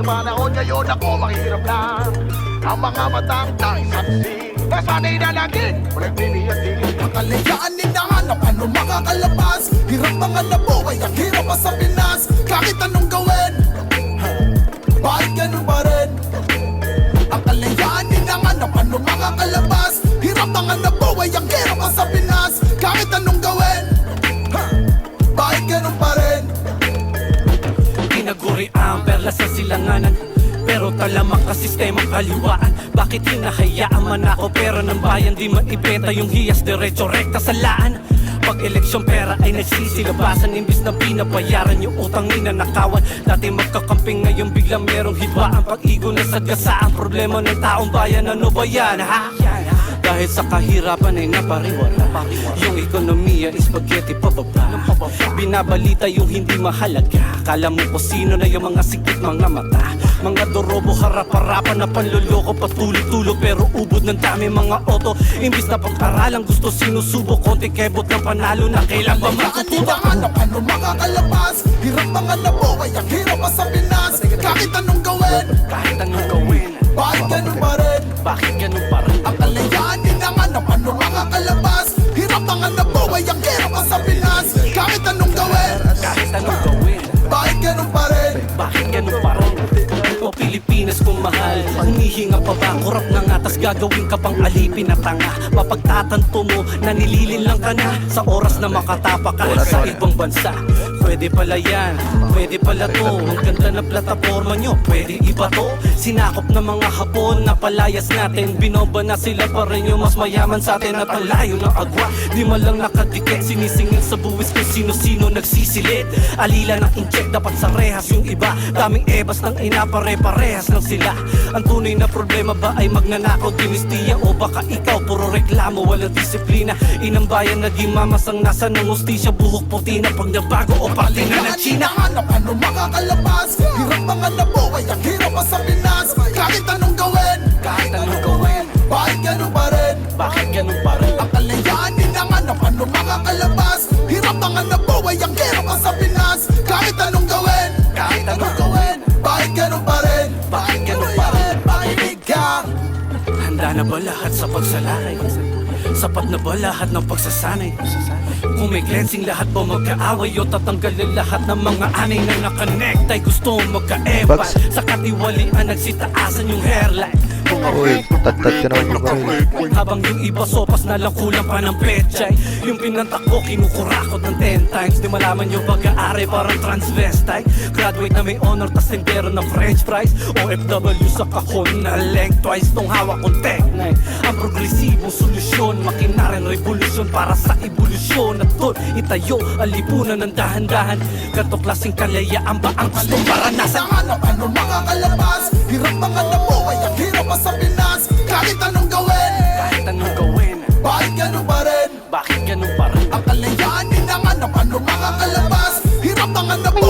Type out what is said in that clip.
panahon ngayon ako mahirap lang. Ang mga matang tanging saksi, nasanay na laging nagtiniyak-tinig. Ang kalayaan hinahanap, ano makakalabas? Hirap mga nabuhay, ang hirap pa sa Pinas. Kahit anong gawin, bakit ganun pa rin? Ang kalayaan hinahanap, ano makakalabas? Hirap mga nabuhay, ang hirap pa sa Pinas. Kahit anong gawin, bakit ganun pa rin? Tinagurian, perla sa silanganan, pero talamak ka sistemang kaliwaan. Bakit hinahayaan man ako pera ng bayan? Di maibenta yung hiyas, diretso rekta sa laan. Pag eleksyon pera ay nagsisilabasan, imbis na binabayaran yung utang ninanakawan. Dati magkakamping, ngayon biglang merong hibaan. Pag-igo na sagasaan, problema ng taong bayan, ano ba yan ha? Dahil sa kahirapan ay napariwara, yung ekonomiya is spaghetti pababa. Binabalita yung hindi mahalaga, kala mo ko sino na yung mga sikip mga mata. Mga dorobo harap-harapan na panluloko, patulog-tulog pero ubod ng dami mga oto. Imbis na pag-aralan gusto sinusubok, konti kebot ng panalo na kailan ba matutuwa. Ano makakalabas? Hirap mga nabuhay, ang hirap pa sa Pinas. Kahit anong gawin, Kahit anong gawin, bakit ganun pa rin? bakit ganun pa rin? Ang kalayaan hinahanap, ano makakalabas? Hirap mga nabuhay, ang hirap pa sa Pinas. Kahit anong gawin, Kahit anong gawin, bakit ganun pa rin? bakit ganun pa rin? O Pilipinas kung mahal, humihinga pa ba? Kurap na nga, tas gagawin ka pang alipin na tanga. Mapagtatanto mo na nililin lang ka na sa oras na makatapa ka sa ibang bansa. Pwede pala yan, pwede pala to. Ang ganda na plataforma nyo, pwede iba to. Sinakop ng mga Hapon na palayas natin, binomba na sila pa rin yung mas mayaman sa atin. At ang layo ng agwa, di man lang nakadikit, sinisingil sa buwis kung sino-sino nagsisilid. Alila ng incheck, dapat sa rehas yung iba. Daming ebas ng inapare-parehas lang sila. Ang tunay na problema ba ay magnanakaw, dinistiya, o baka ikaw puro reklamo, walang disiplina. Inang bayan naging mamasang nasa ng ustisya, buhok puti na pag nabago o pati na ng China. Hinahanap, ano makakalabas? Hirap mga nabuhay, ang hirap pa sa Pinas. Kahit anong gawin, Kahit anong gawin, bakit ganun pa rin? bakit ganun pa rin? Ang kalayaan hinahanap, ano makakalabas? Hirap mga nabuhay, ang hirap pa sa Pinas. Kahit anong gawin, Kahit anong gawin, bakit ganun pa rin? bakit ganun pa rin? Pakinig ka. Handa na ba lahat sa pagsalakay? Sapat na ba lahat ng pagsasanay? Kung may cleansing, lahat ba magkaaway o tatanggalin lahat ng mga anay na nakonect? Ay gusto mong magka-epan sa katiwalian, nagsitaasan yung hairline. Uy, tad-tad ka naman yung baril. Habang yung iba sopas na lang, kulang pa ng pechay. Yung pinantak ko, kinukurakot ng 10 times. Di malaman yung pag-aari, parang transvestite. Graduate na may honor, tas tendero ng french fries. OFW sa kahon na lengthwise. Nung hawak kong tech-9, ang progresibong solusyon, makinarang revolusyon para sa evolusyon. At doon itayo ang lipunan ng dahan-dahan. Ganto klaseng kalayaan ba ang gustong maranasan? Hinahanap, ano makakalabas? Hirap mga nabuhay, ang hirap pa sa Pinas. Kahit anong gawin, Kahit anong gawin, bakit ganun pa rin? bakit ganun pa rin? Ang kalayaan hinahanap, ano makakalabas? Hirap mga nabuhay.